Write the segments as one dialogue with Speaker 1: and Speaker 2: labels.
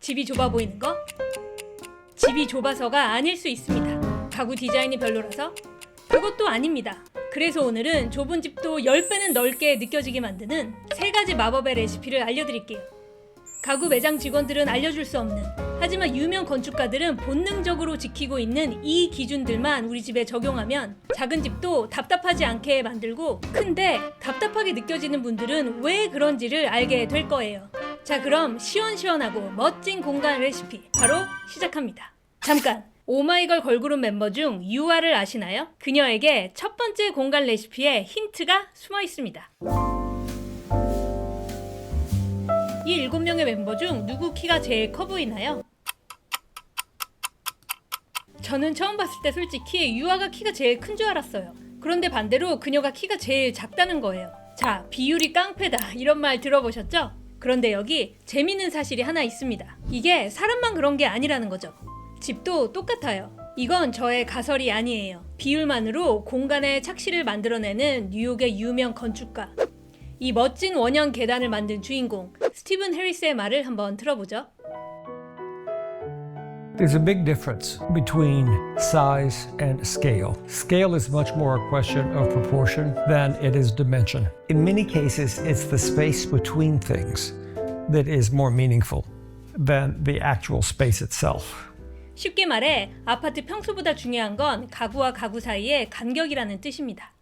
Speaker 1: 집이 좁아 보이는 거? 집이 좁아서가 아닐 수 있습니다. 가구 디자인이 별로라서? 그것도 아닙니다. 그래서 오늘은 좁은 집도 10배는 넓게 느껴지게 만드는 3가지 마법의 레시피를 알려드릴게요. 가구 매장 직원들은 알려줄 수 없는, 하지만 유명 건축가들은 본능적으로 지키고 있는 이 기준들만 우리 집에 적용하면 작은 집도 답답하지 않게 만들고, 큰데 답답하게 느껴지는 분들은 왜 그런지를 알게 될 거예요. 자, 그럼 시원시원하고 멋진 공간 레시피 바로 시작합니다. 잠깐! 오마이걸 걸그룹 멤버 중 유아를 아시나요? 그녀에게 첫 번째 공간 레시피에 힌트가 숨어 있습니다. 이 7명의 멤버 중 누구 키가 제일 커 보이나요? 저는 처음 봤을 때 솔직히 유아가 키가 제일 큰 줄 알았어요. 그런데 반대로 그녀가 키가 제일 작다는 거예요. 자, 비율이 깡패다 이런 말 들어보셨죠? 그런데 여기 재밌는 사실이 하나 있습니다. 이게 사람만 그런 게 아니라는 거죠. 집도 똑같아요. 이건 저의 가설이 아니에요. 비율만으로 공간의 착시를 만들어내는 뉴욕의 유명 건축가, 이 멋진 원형 계단을 만든 주인공 스티븐 해리스의 말을 한번 들어보죠.
Speaker 2: There's a big difference between size and scale. Scale is much more a question of proportion than it is dimension. In many cases, it's the space between things that is more meaningful than the actual space itself.
Speaker 1: 쉽게 말해 아파트 평수보다 중요한 건 가구와 가구 사이의 간격이라는 뜻입니다.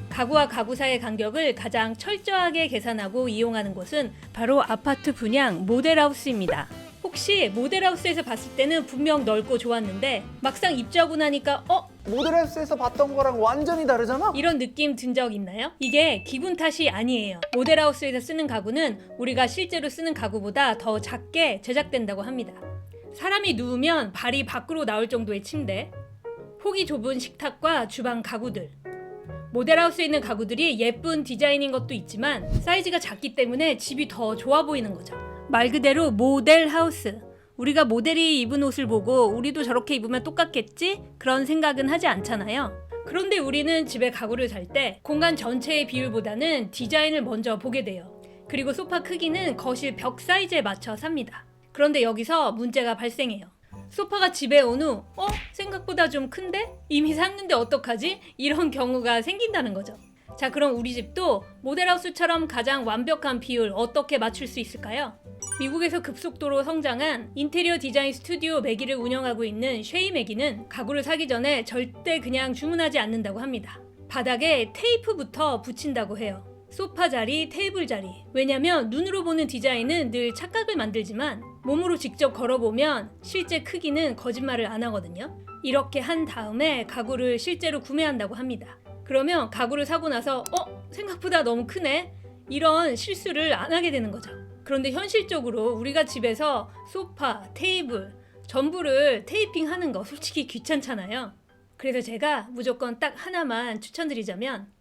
Speaker 1: 가구와 가구 사이의 간격을 가장 철저하게 계산하고 이용하는 곳은 바로 아파트 분양 모델하우스입니다. 혹시 모델하우스에서 봤을 때는 분명 넓고 좋았는데 막상 입주하고 나니까
Speaker 3: 모델하우스에서 봤던 거랑 완전히 다르잖아?
Speaker 1: 이런 느낌 든 적 있나요? 이게 기분 탓이 아니에요. 모델하우스에서 쓰는 가구는 우리가 실제로 쓰는 가구보다 더 작게 제작된다고 합니다. 사람이 누우면 발이 밖으로 나올 정도의 침대, 폭이 좁은 식탁과 주방 가구들, 모델하우스에 있는 가구들이 예쁜 디자인인 것도 있지만 사이즈가 작기 때문에 집이 더 좋아 보이는 거죠. 말 그대로 모델하우스. 우리가 모델이 입은 옷을 보고 우리도 저렇게 입으면 똑같겠지? 그런 생각은 하지 않잖아요. 그런데 우리는 집에 가구를 살 때 공간 전체의 비율보다는 디자인을 먼저 보게 돼요. 그리고 소파 크기는 거실 벽 사이즈에 맞춰 삽니다. 그런데 여기서 문제가 발생해요. 소파가 집에 온 후 생각보다 좀 큰데? 이미 샀는데 어떡하지? 이런 경우가 생긴다는 거죠. 자, 그럼 우리 집도 모델하우스처럼 가장 완벽한 비율 어떻게 맞출 수 있을까요? 미국에서 급속도로 성장한 인테리어 디자인 스튜디오 매기를 운영하고 있는 쉐이 매기는 가구를 사기 전에 절대 그냥 주문하지 않는다고 합니다. 바닥에 테이프부터 붙인다고 해요. 소파 자리, 테이블 자리. 왜냐면 눈으로 보는 디자인은 늘 착각을 만들지만 몸으로 직접 걸어보면 실제 크기는 거짓말을 안 하거든요. 이렇게 한 다음에 가구를 실제로 구매한다고 합니다. 그러면 가구를 사고 나서 생각보다 너무 크네? 이런 실수를 안 하게 되는 거죠. 그런데 현실적으로 우리가 집에서 소파, 테이블 전부를 테이핑하는 거 솔직히 귀찮잖아요. 그래서 제가 무조건 딱 하나만 추천드리자면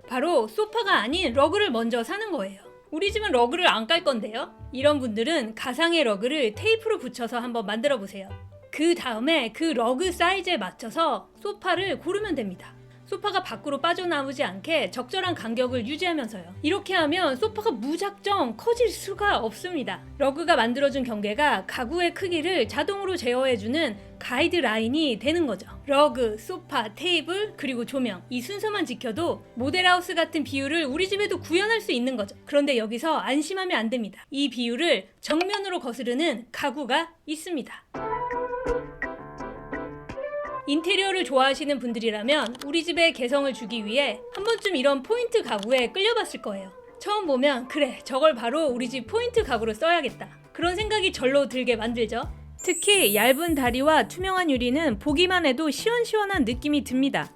Speaker 1: 바로 소파가 아닌 러그를 먼저 사는 거예요. 우리 집은 러그를 안 깔 건데요. 이런 분들은 가상의 러그를 테이프로 붙여서 한번 만들어 보세요. 그 다음에 그 러그 사이즈에 맞춰서 소파를 고르면 됩니다. 소파가 밖으로 빠져나오지 않게 적절한 간격을 유지하면서요. 이렇게 하면 소파가 무작정 커질 수가 없습니다. 러그가 만들어준 경계가 가구의 크기를 자동으로 제어해주는 가이드라인이 되는 거죠. 러그, 소파, 테이블, 그리고 조명, 이 순서만 지켜도 모델하우스 같은 비율을 우리 집에도 구현할 수 있는 거죠. 그런데 여기서 안심하면 안 됩니다. 이 비율을 정면으로 거스르는 가구가 있습니다. 인테리어를 좋아하시는 분들이라면 우리 집에 개성을 주기 위해 한 번쯤 이런 포인트 가구에 끌려봤을 거예요. 처음 보면 그래, 저걸 바로 우리 집 포인트 가구로 써야겠다. 그런 생각이 절로 들게 만들죠. 특히 얇은 다리와 투명한 유리는 보기만 해도 시원시원한 느낌이 듭니다.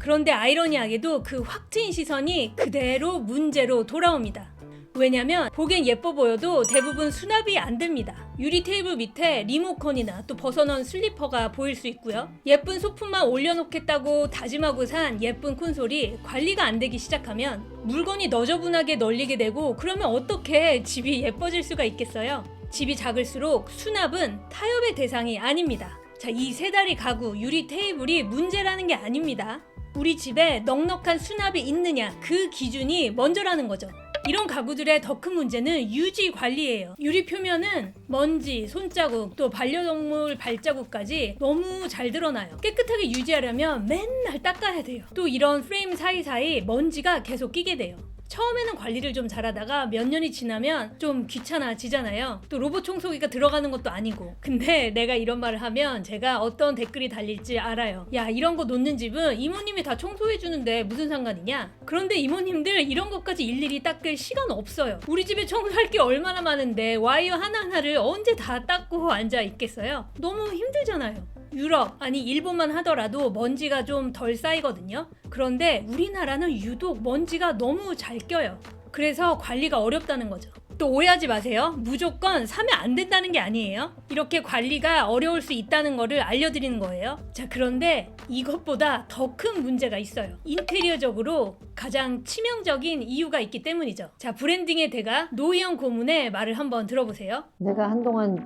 Speaker 1: 그런데 아이러니하게도 그 확 트인 시선이 그대로 문제로 돌아옵니다. 왜냐면 보기엔 예뻐 보여도 대부분 수납이 안 됩니다. 유리 테이블 밑에 리모컨이나 또 벗어놓은 슬리퍼가 보일 수 있고요. 예쁜 소품만 올려놓겠다고 다짐하고 산 예쁜 콘솔이 관리가 안 되기 시작하면 물건이 너저분하게 널리게 되고, 그러면 어떻게 집이 예뻐질 수가 있겠어요? 집이 작을수록 수납은 타협의 대상이 아닙니다. 자, 이 3다리 가구, 유리 테이블이 문제라는 게 아닙니다. 우리 집에 넉넉한 수납이 있느냐, 그 기준이 먼저라는 거죠. 이런 가구들의 더 큰 문제는 유지 관리예요. 유리 표면은 먼지, 손자국, 또 반려동물 발자국까지 너무 잘 드러나요. 깨끗하게 유지하려면 맨날 닦아야 돼요. 또 이런 프레임 사이사이 먼지가 계속 끼게 돼요. 처음에는 관리를 좀 잘하다가 몇 년이 지나면 좀 귀찮아지잖아요. 또 로봇 청소기가 들어가는 것도 아니고. 근데 내가 이런 말을 하면 제가 어떤 댓글이 달릴지 알아요. 야, 이런 거 놓는 집은 이모님이 다 청소해주는데 무슨 상관이냐? 그런데 이모님들 이런 것까지 일일이 닦을 시간 없어요. 우리 집에 청소할 게 얼마나 많은데 와이어 하나하나를 언제 다 닦고 앉아 있겠어요? 너무 힘들잖아요. 유럽, 아니 일본만 하더라도 먼지가 좀 덜 쌓이거든요. 그런데 우리나라는 유독 먼지가 너무 잘 껴요. 그래서 관리가 어렵다는 거죠. 또 오해하지 마세요. 무조건 사면 안 된다는 게 아니에요. 이렇게 관리가 어려울 수 있다는 거를 알려드리는 거예요. 자, 그런데 이것보다 더 큰 문제가 있어요. 인테리어적으로 가장 치명적인 이유가 있기 때문이죠. 자, 브랜딩의 대가 노희영 고문의 말을 한번 들어보세요.
Speaker 4: 내가 한동안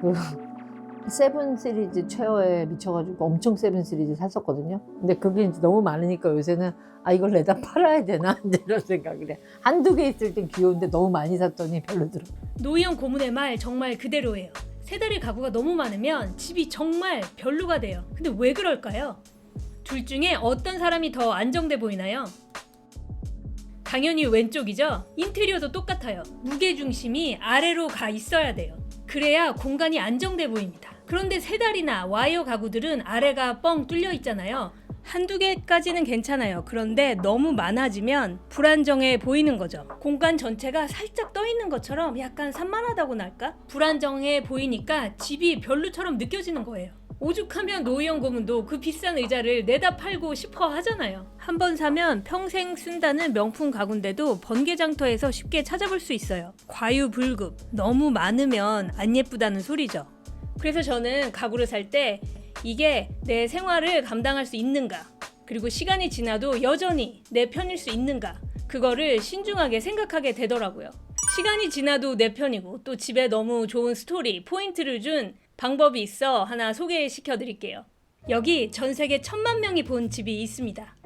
Speaker 4: 세븐 시리즈 최어에 미쳐가지고 엄청 세븐 시리즈 샀었거든요. 근데 그게 이제 너무 많으니까 요새는 이걸 내다 팔아야 되나 이런 생각을 해. 한두 개 있을 땐 귀여운데 너무 많이 샀더니 별로더라.
Speaker 1: 노희영 고문의 말 정말 그대로예요. 세 달의 가구가 너무 많으면 집이 정말 별로가 돼요. 근데 왜 그럴까요? 둘 중에 어떤 사람이 더 안정돼 보이나요? 당연히 왼쪽이죠. 인테리어도 똑같아요. 무게중심이 아래로 가 있어야 돼요. 그래야 공간이 안정돼 보입니다. 그런데 세 달이나 와이어 가구들은 아래가 뻥 뚫려 있잖아요. 한두 개까지는 괜찮아요. 그런데 너무 많아지면 불안정해 보이는 거죠. 공간 전체가 살짝 떠 있는 것처럼 약간 산만하다고나 할까? 불안정해 보이니까 집이 별로처럼 느껴지는 거예요. 오죽하면 노희영 고문도 그 비싼 의자를 내다 팔고 싶어 하잖아요. 한번 사면 평생 쓴다는 명품 가구인데도 번개장터에서 쉽게 찾아볼 수 있어요. 과유불급, 너무 많으면 안 예쁘다는 소리죠. 그래서 저는 가구를 살 때 이게 내 생활을 감당할 수 있는가, 그리고 시간이 지나도 여전히 내 편일 수 있는가, 그거를 신중하게 생각하게 되더라고요. 시간이 지나도 내 편이고 또 집에 너무 좋은 스토리, 포인트를 준 방법이 있어 하나 소개시켜 드릴게요. 여기 전 세계 1000만 명이 본 집이 있습니다.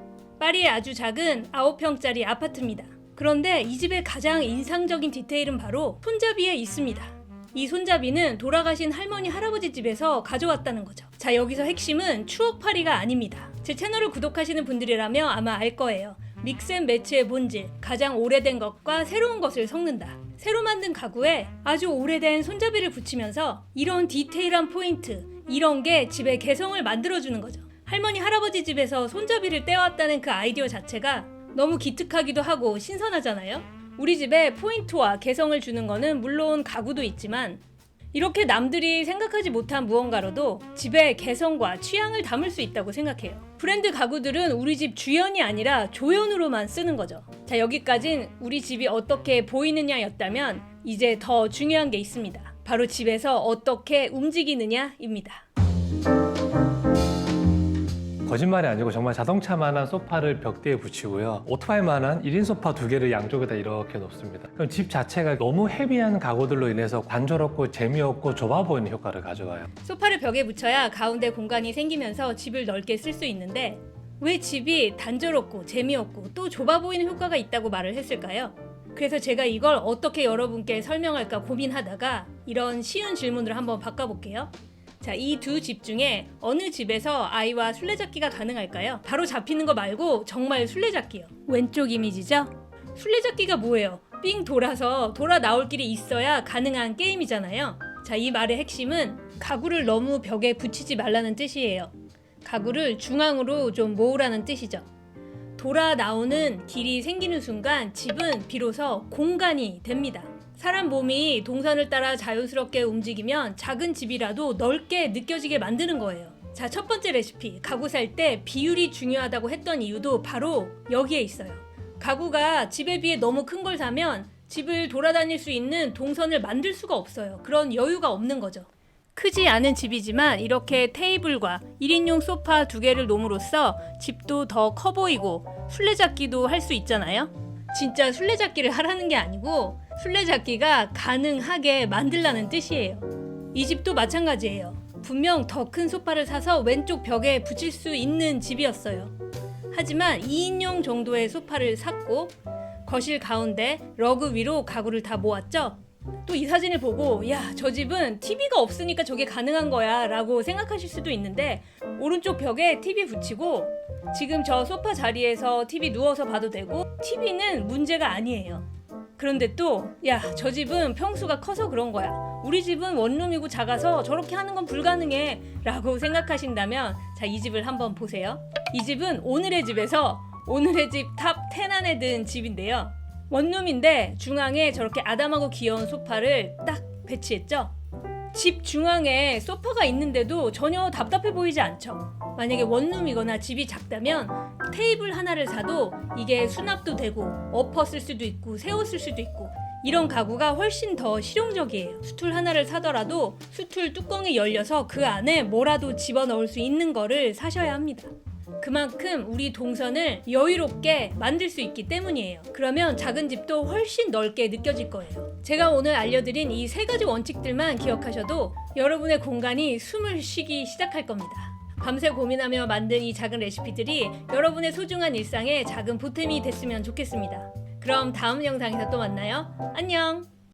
Speaker 1: 파리의 아주 작은 9평짜리 아파트입니다. 그런데 이 집의 가장 인상적인 디테일은 바로 손잡이에 있습니다. 이 손잡이는 돌아가신 할머니 할아버지 집에서 가져왔다는 거죠. 자, 여기서 핵심은 추억팔이가 아닙니다. 제 채널을 구독하시는 분들이라면 아마 알 거예요. 믹스앤매치의 본질, 가장 오래된 것과 새로운 것을 섞는다. 새로 만든 가구에 아주 오래된 손잡이를 붙이면서 이런 디테일한 포인트, 이런 게 집의 개성을 만들어주는 거죠. 할머니 할아버지 집에서 손잡이를 떼왔다는 그 아이디어 자체가 너무 기특하기도 하고 신선하잖아요. 우리 집에 포인트와 개성을 주는 거는 물론 가구도 있지만 이렇게 남들이 생각하지 못한 무언가로도 집의 개성과 취향을 담을 수 있다고 생각해요. 브랜드 가구들은 우리 집 주연이 아니라 조연으로만 쓰는 거죠. 자, 여기까진 우리 집이 어떻게 보이느냐였다면 이제 더 중요한 게 있습니다. 바로 집에서 어떻게 움직이느냐입니다.
Speaker 5: 거짓말이 아니고 정말 자동차만한 소파를 벽대에 붙이고요. 오토바이만한 1인 소파 2개를 양쪽에다 이렇게 놓습니다. 그럼 집 자체가 너무 헤비한 가구들로 인해서 관절없고 재미없고 좁아 보이는 효과를 가져와요.
Speaker 1: 소파를 벽에 붙여야 가운데 공간이 생기면서 집을 넓게 쓸 수 있는데 왜 집이 단조롭고 재미없고 또 좁아 보이는 효과가 있다고 말을 했을까요? 그래서 제가 이걸 어떻게 여러분께 설명할까 고민하다가 이런 쉬운 질문을 한번 바꿔볼게요. 자, 이 두 집 중에 어느 집에서 아이와 술래잡기가 가능할까요? 바로 잡히는 거 말고 정말 술래잡기요. 왼쪽 이미지죠? 술래잡기가 뭐예요? 삥 돌아서 돌아 나올 길이 있어야 가능한 게임이잖아요. 자, 이 말의 핵심은 가구를 너무 벽에 붙이지 말라는 뜻이에요. 가구를 중앙으로 좀 모으라는 뜻이죠. 돌아 나오는 길이 생기는 순간 집은 비로소 공간이 됩니다. 사람 몸이 동선을 따라 자연스럽게 움직이면 작은 집이라도 넓게 느껴지게 만드는 거예요. 자, 첫 번째 레시피, 가구 살 때 비율이 중요하다고 했던 이유도 바로 여기에 있어요. 가구가 집에 비해 너무 큰 걸 사면 집을 돌아다닐 수 있는 동선을 만들 수가 없어요. 그런 여유가 없는 거죠. 크지 않은 집이지만 이렇게 테이블과 1인용 소파 2개를 놓음으로써 집도 더 커 보이고 술래잡기도 할 수 있잖아요. 진짜 술래잡기를 하라는 게 아니고 술래잡기가 가능하게 만들라는 뜻이에요. 이 집도 마찬가지예요. 분명 더 큰 소파를 사서 왼쪽 벽에 붙일 수 있는 집이었어요. 하지만 2인용 정도의 소파를 샀고 거실 가운데 러그 위로 가구를 다 모았죠. 또 이 사진을 보고 야, 저 집은 TV가 없으니까 저게 가능한 거야 라고 생각하실 수도 있는데, 오른쪽 벽에 TV 붙이고 지금 저 소파 자리에서 TV 누워서 봐도 되고 TV는 문제가 아니에요. 그런데 또 야, 저 집은 평수가 커서 그런 거야, 우리 집은 원룸이고 작아서 저렇게 하는 건 불가능해 라고 생각하신다면, 자, 이 집을 한번 보세요. 이 집은 오늘의 집에서 오늘의 집 탑 10 안에 든 집인데요. 원룸인데 중앙에 저렇게 아담하고 귀여운 소파를 딱 배치했죠. 집 중앙에 소파가 있는데도 전혀 답답해 보이지 않죠. 만약에 원룸이거나 집이 작다면 테이블 하나를 사도 이게 수납도 되고 엎어 쓸 수도 있고 세워 쓸 수도 있고, 이런 가구가 훨씬 더 실용적이에요. 수툴 하나를 사더라도 수툴 뚜껑이 열려서 그 안에 뭐라도 집어넣을 수 있는 거를 사셔야 합니다. 그만큼 우리 동선을 여유롭게 만들 수 있기 때문이에요. 그러면 작은 집도 훨씬 넓게 느껴질 거예요. 제가 오늘 알려드린 이 3가지 원칙들만 기억하셔도 여러분의 공간이 숨을 쉬기 시작할 겁니다. 밤새 고민하며 만든 이 작은 레시피들이 여러분의 소중한 일상에 작은 보탬이 됐으면 좋겠습니다. 그럼 다음 영상에서 또 만나요. 안녕!